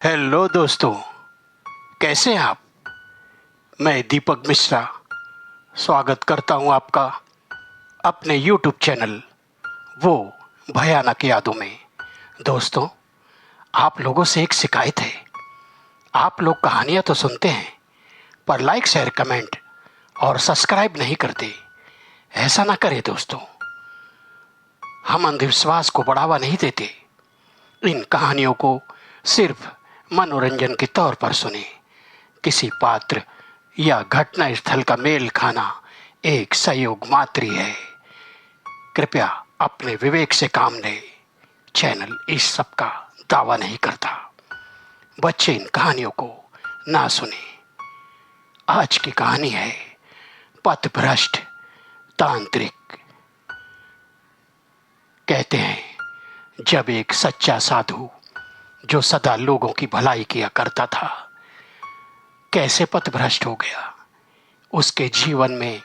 Hello दोस्तों, कैसे हैं आप। मैं दीपक मिश्रा स्वागत करता हूं आपका अपने यूट्यूब चैनल वो भयानक यादों में। दोस्तों, आप लोगों से एक शिकायत है। आप लोग कहानियां तो सुनते हैं पर लाइक शेयर कमेंट और सब्सक्राइब नहीं करते। ऐसा ना करें दोस्तों, हम अंधविश्वास को बढ़ावा नहीं देते। इन कहानियों को सिर्फ मनोरंजन के तौर पर सुने। किसी पात्र या घटना स्थल का मेल खाना एक संयोग मात्र ही है। कृपया अपने विवेक से काम लें। चैनल इस सब का दावा नहीं करता। बच्चे इन कहानियों को ना सुने। आज की कहानी है पथभ्रष्ट तांत्रिक। कहते हैं, जब एक सच्चा साधु जो सदा लोगों की भलाई किया करता था कैसे पथभ्रष्ट हो गया। उसके जीवन में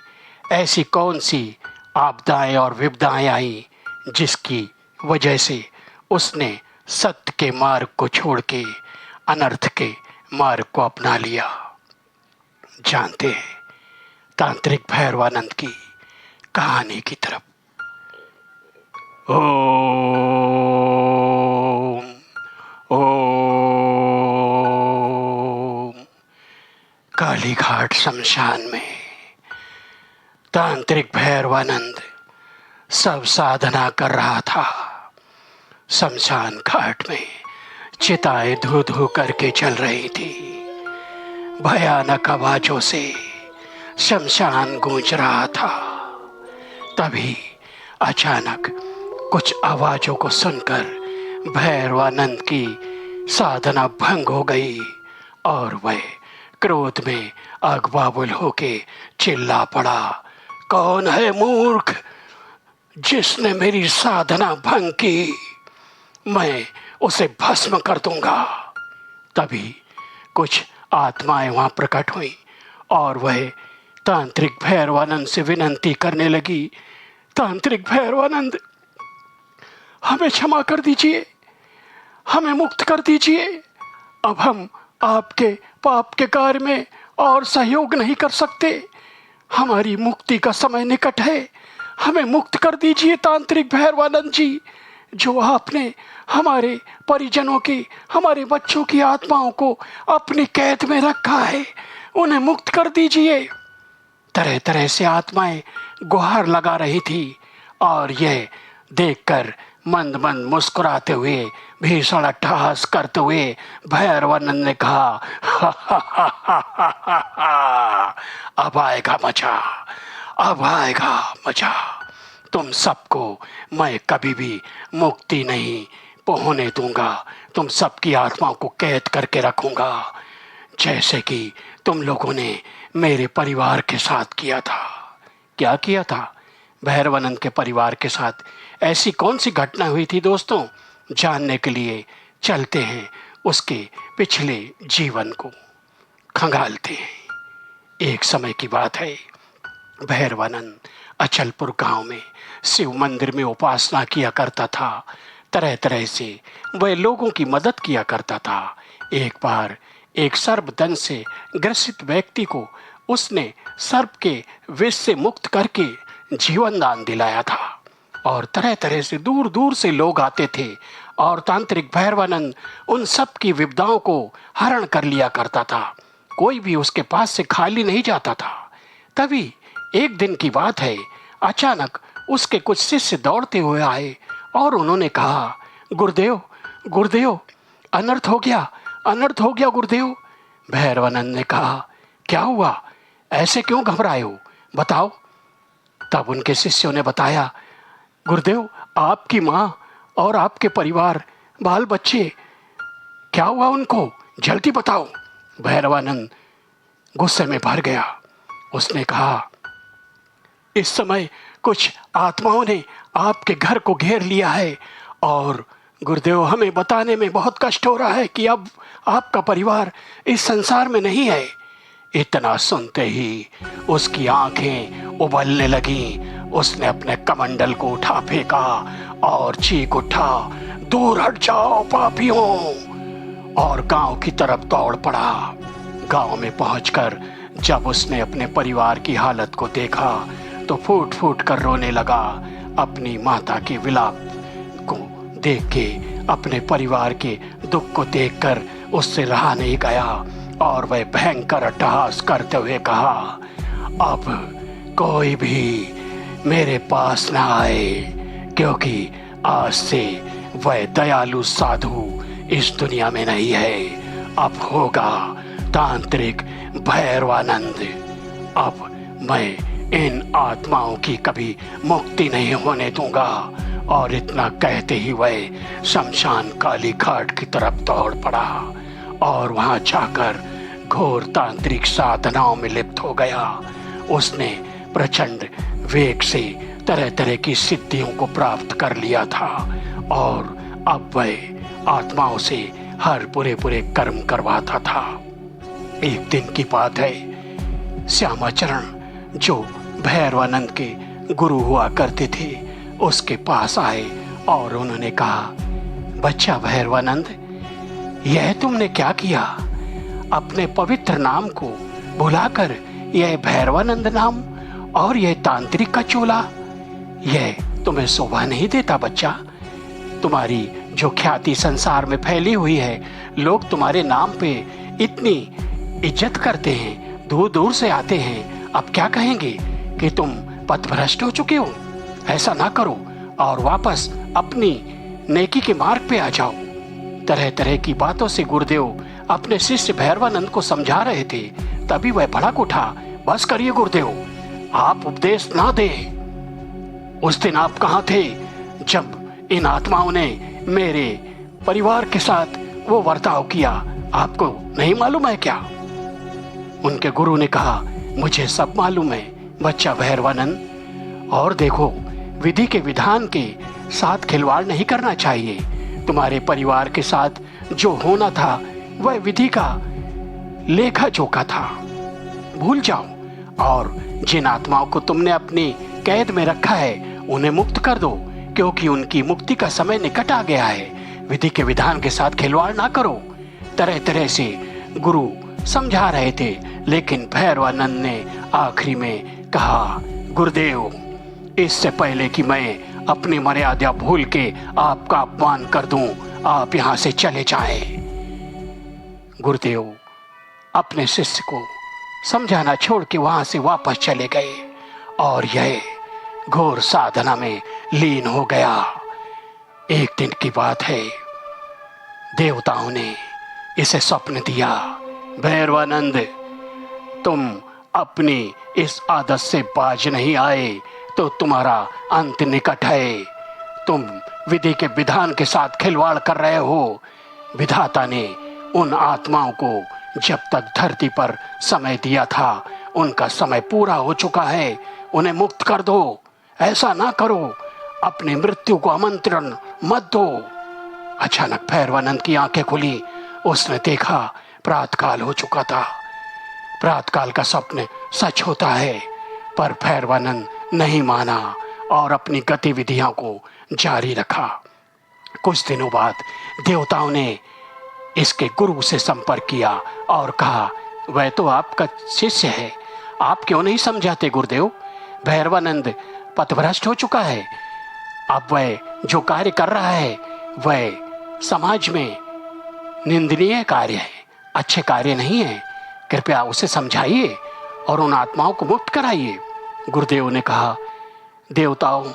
ऐसी कौन सी आपदाएं और विपदाएं आई जिसकी वजह से उसने सत्य के मार्ग को छोड़ के अनर्थ के मार्ग को अपना लिया। जानते हैं तांत्रिक भैरवानंद की कहानी की तरफ। ओम ओम। कालीघाट शमशान में तांत्रिक भैरवानंद सब साधना कर रहा था। शमशान घाट में चिताएं धू धू करके चल रही थी। भयानक आवाजों से शमशान गूंज रहा था। तभी अचानक कुछ आवाजों को सुनकर भैरवानंद की साधना भंग हो गई और वह क्रोध में आग बाबुल होके चिल्ला पड़ा, कौन है मूर्ख जिसने मेरी साधना भंग की? मैं उसे भस्म कर दूंगा। तभी कुछ आत्माएं वहां प्रकट हुई और वह तांत्रिक भैरवानंद से विनती करने लगी, तांत्रिक भैरवानंद, हमें क्षमा कर दीजिए, हमें मुक्त कर दीजिए। अब हम आपके पाप के कार्य में और सहयोग नहीं कर सकते। हमारी मुक्ति का समय निकट है। हमें मुक्त कर दीजिए तांत्रिक भैरवानंद जी। जो आपने हमारे परिजनों की, हमारे बच्चों की आत्माओं को अपनी कैद में रखा है, उन्हें मुक्त कर दीजिए। तरह तरह से आत्माएं गुहार लगा रही थी और यह देखकर मंद मंद मुस्कुराते हुए भीषण अट्टहास करते हुए भैरवानंद ने कहा, अब आएगा मजा, अब आएगा मजा। तुम सबको मैं कभी भी मुक्ति नहीं होने दूंगा। तुम सबकी आत्माओं को कैद करके रखूंगा, जैसे कि तुम लोगों ने मेरे परिवार के साथ किया था। क्या किया था भैरवानंद के परिवार के साथ? ऐसी कौन सी घटना हुई थी दोस्तों? जानने के लिए चलते हैं उसके पिछले जीवन को खंगालते हैं। एक समय की बात है, भैरवानंद अचलपुर गांव में शिव मंदिर में उपासना किया करता था। तरह तरह से वह लोगों की मदद किया करता था। एक बार एक सर्पदंश से ग्रसित व्यक्ति को उसने सर्प के विष से मुक्त करके जीवन दान दिलाया था और तरह तरह से दूर दूर से लोग आते थे और तांत्रिक भैरवानंद उन सब की विपदाओं को हरण कर लिया करता था। कोई भी उसके पास से खाली नहीं जाता था। तभी एक दिन की बात है, अचानक उसके कुछ शिष्य दौड़ते हुए आए और उन्होंने कहा, गुरुदेव गुरुदेव, अनर्थ हो गया, अनर्थ हो गया गुरुदेव। भैरवानंद ने कहा, क्या हुआ? ऐसे क्यों घबराए हो, बताओ। तब उनके शिष्यों ने बताया, गुरुदेव, आपकी माँ और आपके परिवार, बाल बच्चे, क्या हुआ उनको, जल्दी बताओ। भैरवानंद गुस्से में भर गया। उसने कहा, इस समय कुछ आत्माओं ने आपके घर को घेर लिया है और गुरुदेव, हमें बताने में बहुत कष्ट हो रहा है कि अब आपका परिवार इस संसार में नहीं है। इतना सुनते ही उसकी आंखें उबलने लगी। उसने अपने कमंडल को उठा फेंका और चीख उठा, दूर हट जाओ पापियों। और गांव की तरफ दौड़ पड़ा। गांव में पहुंचकर जब उसने अपने परिवार की हालत को देखा तो फूट फूट कर रोने लगा। अपनी माता के विलाप को देख के, अपने परिवार के दुख को देखकर उससे रहा नहीं गया और वह भयंकर अट्टहास करते हुए कहा, अब कोई भी मेरे पास ना आए, क्योंकि आज से वह दयालु साधु इस दुनिया में नहीं है। अब होगा तांत्रिक भैरवानंद। अब मैं इन आत्माओं की कभी मुक्ति नहीं होने दूंगा। और इतना कहते ही वह शमशान काली घाट की तरफ दौड़ पड़ा और वहां जाकर घोर तांत्रिक साधनाओं में लिप्त हो गया। उसने प्रचंड वेग से तरह तरह की सिद्धियों को प्राप्त कर लिया था और अब वह आत्माओं से हर बुरे बुरे कर्म करवाता था। एक दिन की बात है, श्यामाचरण जो भैरवानंद के गुरु हुआ करते थे उसके पास आए और उन्होंने कहा, बच्चा भैरवानंद, यह तुमने क्या किया? अपने पवित्र नाम को भुलाकर यह भैरवानंद नाम और यह तांत्रिक का चोला, यह तुम्हें शोभा नहीं देता बच्चा। तुम्हारी जो ख्याति संसार में फैली हुई है, लोग तुम्हारे नाम पे इतनी इज्जत करते हैं, दूर दूर से आते हैं। अब क्या कहेंगे कि तुम पथभ्रष्ट हो चुके हो? ऐसा ना करो और वापस अपनी नेकी के मार्ग पे आ जाओ। तरह तरह की बातों से गुरुदेव अपने शिष्य भैरवानंद को समझा रहे थे। तभी वह भड़क उठा, बस करिए गुरुदेव, आप उपदेश ना दे। उस दिन आप कहाँ थे जब इन आत्माओं ने मेरे परिवार के साथ वो बर्ताव किया? आपको नहीं मालूम है क्या? उनके गुरु ने कहा, मुझे सब मालूम है बच्चा भैरवानंद, और देखो, विधि के विधान के साथ खिलवाड़ नहीं करना चाहिए। तुम्हारे परिवार के साथ जो होना था वह विधि का लेखा जोखा था, भूल जाओ। और जिन आत्माओं को तुमने अपनी कैद में रखा है उन्हें मुक्त कर दो, क्योंकि उनकी मुक्ति का समय निकट आ गया है। विधि के विधान के साथ खिलवाड़ ना करो। तरह तरह से गुरु समझा रहे थे, लेकिन भैरवानंद ने आखिरी में कहा, गुरुदेव, इससे पहले कि मैं अपनी मर्यादा भूल के आपका अपमान कर दूं, आप यहां से चले जाएं। गुरुदेव अपने शिष्य को समझाना छोड़ के वहां से वापस चले गए और यह घोर साधना में लीन हो गया। एक दिन की बात है, देवताओं ने इसे स्वप्न दिया, भैरवानंद, तुम अपनी इस आदत से बाज नहीं आए तो तुम्हारा अंत निकट है। तुम विधि के विधान के साथ खिलवाड़ कर रहे हो। विधाता ने उन आत्माओं को जब तक धरती पर समय दिया था उनका समय पूरा हो चुका है, उन्हें मुक्त कर दो। ऐसा ना करो, अपनी मृत्यु को आमंत्रण मत दो। अचानक भैरवानंद की आंखें खुली। उसने देखा प्रातःकाल हो चुका था। प्रातःकाल का स्वप्न सच होता है, पर भैरवानंद नहीं माना और अपनी गतिविधियों को जारी रखा। कुछ दिनों बाद देवताओं ने इसके गुरु से संपर्क किया और कहा, वह तो आपका शिष्य है, आप क्यों नहीं समझाते गुरुदेव? भैरवानंद पथभ्रष्ट हो चुका है। अब वह जो कार्य कर रहा है वह समाज में निंदनीय कार्य है, अच्छे कार्य नहीं है। कृपया उसे समझाइए और उन आत्माओं को मुक्त कराइए। गुरुदेव ने कहा, देवताओं,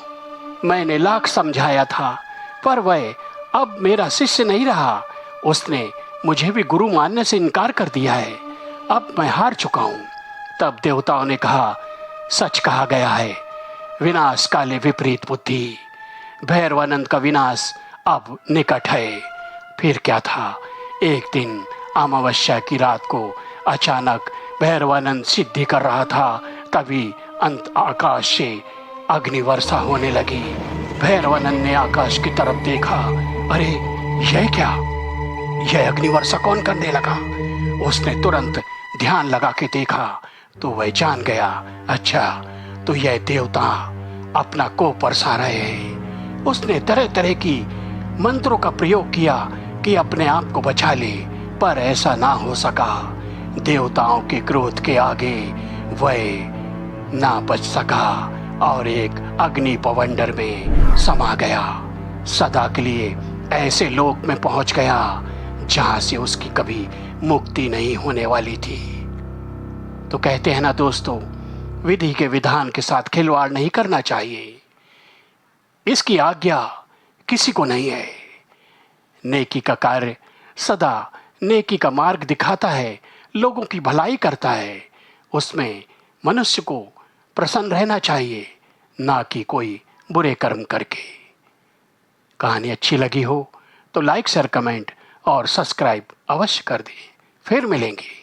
मैंने लाख समझाया था, पर वह अब मेरा शिष्य नहीं रहा। उसने मुझे भी गुरु मानने से इनकार कर दिया है। अब मैं हार चुका हूँ। तब देवताओं ने कहा, सच कहा गया है, विनाश काले विपरीत बुद्धि। भैरवानंद का विनाश अब निकट है। फिर क्या था, एक दिन अमावस्या की रात को अचानक भैरवानंद सिद्धि कर रहा था, तभी अंत आकाश से अग्नि वर्षा होने लगी। भैरवानंद ने आकाश की तरफ देखा, अरे यह क्या, यह अग्नि वर्षा कौन करने लगा? उसने तुरंत ध्यान लगा के देखा तो वह जान गया, अच्छा तो यह देवता अपना कोप बरसा रहे हैं। उसने तरह तरह की मंत्रों का प्रयोग किया, कि अपने आप को बचा ले, पर ऐसा ना हो सका। देवताओं के क्रोध के आगे वह ना बच सका और एक अग्नि पवंडर में समा गया। सदा के लिए ऐसे लोक में पहुंच गया जहां से उसकी कभी मुक्ति नहीं होने वाली थी। तो कहते हैं ना दोस्तों, विधि के विधान के साथ खिलवाड़ नहीं करना चाहिए। इसकी आज्ञा किसी को नहीं है। नेकी का कार्य सदा नेकी का मार्ग दिखाता है, लोगों की भलाई करता है। उसमें मनुष्य को प्रसन्न रहना चाहिए, ना कि कोई बुरे कर्म करके। कहानी अच्छी लगी हो तो लाइक शेयर कमेंट और सब्सक्राइब अवश्य कर दें। फिर मिलेंगे।